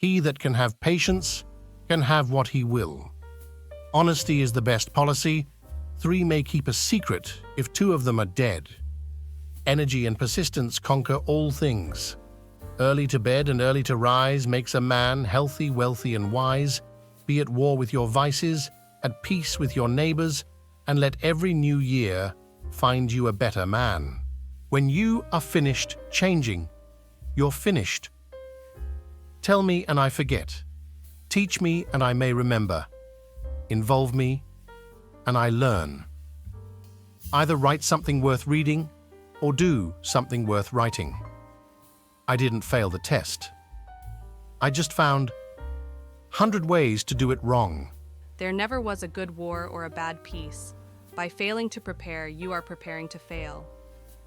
He that can have patience can have what he will. Honesty is the best policy. 3 may keep a secret if 2 of them are dead. Energy and persistence conquer all things. Early to bed and early to rise makes a man healthy, wealthy, and wise. Be at war with your vices, at peace with your neighbors, and let every new year find you a better man. When you are finished changing, you're finished. Tell me and I forget. Teach me and I may remember. Involve me and I learn. Either write something worth reading or do something worth writing. I didn't fail the test. I just found 100 ways to do it wrong. There never was a good war or a bad peace. By failing to prepare, you are preparing to fail.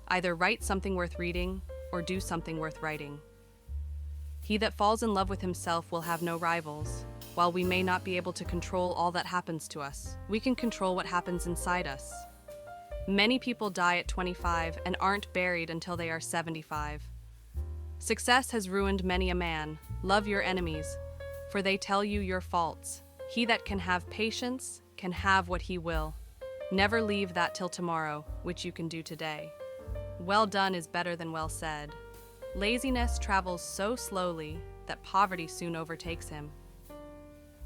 Either write something worth reading or do something worth writing. He that falls in love with himself will have no rivals. While we may not be able to control all that happens to us, we can control what happens inside us. Many people die at 25 and aren't buried until they are 75. Success has ruined many a man. Love your enemies, for they tell you your faults. He that can have patience can have what he will. Never leave that till tomorrow, which you can do today. Well done is better than well said. Laziness travels so slowly that poverty soon overtakes him.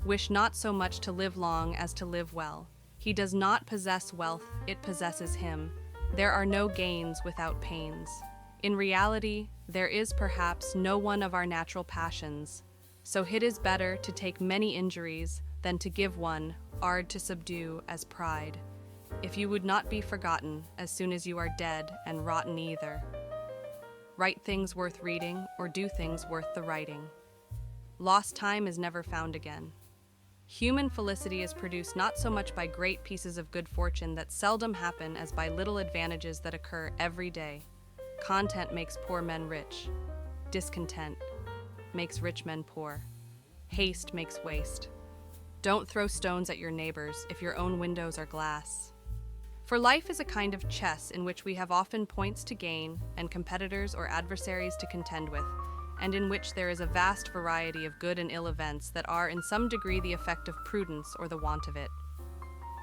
Wish not so much to live long as to live well. He does not possess wealth, it possesses him. There are no gains without pains. In reality, there is perhaps no one of our natural passions, so it is better to take many injuries than to give one, ard to subdue as pride. If you would not be forgotten as soon as you are dead and rotten either. Write things worth reading or do things worth the writing. Lost time is never found again. Human felicity is produced not so much by great pieces of good fortune that seldom happen as by little advantages that occur every day. Content makes poor men rich. Discontent makes rich men poor. Haste makes waste. Don't throw stones at your neighbors if your own windows are glass. For life is a kind of chess in which we have often points to gain and competitors or adversaries to contend with, and in which there is a vast variety of good and ill events that are in some degree the effect of prudence or the want of it.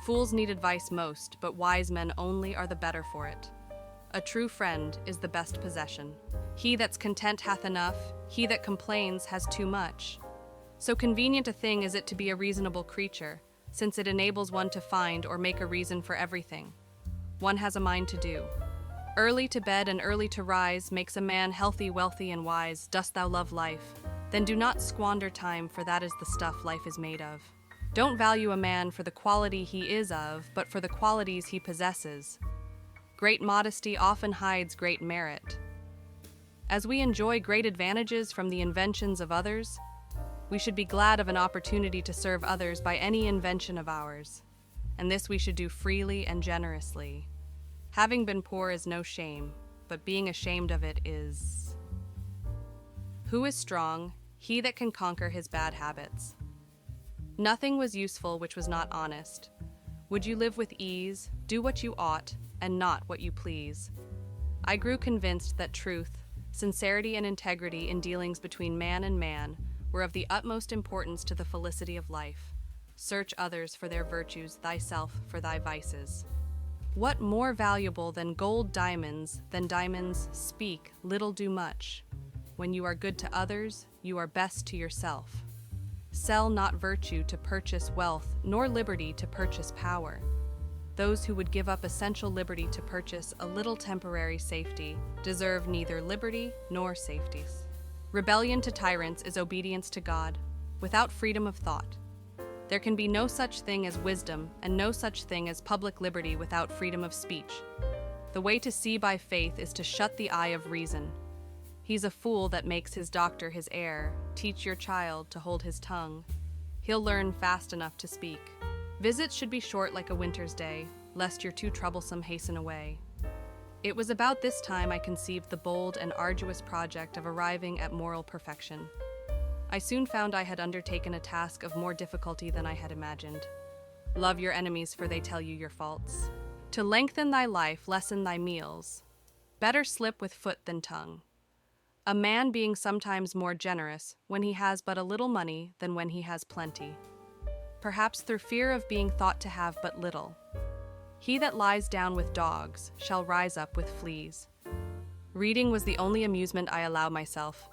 Fools need advice most, but wise men only are the better for it. A true friend is the best possession. He that's content hath enough, he that complains has too much. So convenient a thing is it to be a reasonable creature, since it enables one to find or make a reason for everything one has a mind to do. Early to bed and early to rise makes a man healthy, wealthy, and wise. Dost thou love life? Then do not squander time, for that is the stuff life is made of. Don't value a man for the quality he is of, but for the qualities he possesses. Great modesty often hides great merit. As we enjoy great advantages from the inventions of others, we should be glad of an opportunity to serve others by any invention of ours, and this we should do freely and generously. Having been poor is no shame, but being ashamed of it is. Who is strong? He that can conquer his bad habits. Nothing was useful which was not honest. Would you live with ease, do what you ought, and not what you please? I grew convinced that truth, sincerity, and integrity in dealings between man and man were of the utmost importance to the felicity of life. Search others for their virtues, thyself for thy vices. What more valuable than gold diamonds, than diamonds speak, little do much. When you are good to others, you are best to yourself. Sell not virtue to purchase wealth, nor liberty to purchase power. Those who would give up essential liberty to purchase a little temporary safety deserve neither liberty nor safeties. Rebellion to tyrants is obedience to God, without freedom of thought. There can be no such thing as wisdom, and no such thing as public liberty without freedom of speech. The way to see by faith is to shut the eye of reason. He's a fool that makes his doctor his heir. Teach your child to hold his tongue. He'll learn fast enough to speak. Visits should be short like a winter's day, lest you're too troublesome hasten away. It was about this time I conceived the bold and arduous project of arriving at moral perfection. I soon found I had undertaken a task of more difficulty than I had imagined. Love your enemies, for they tell you your faults. To lengthen thy life, lessen thy meals. Better slip with foot than tongue. A man being sometimes more generous when he has but a little money than when he has plenty, perhaps through fear of being thought to have but little. He that lies down with dogs shall rise up with fleas. Reading was the only amusement I allow myself.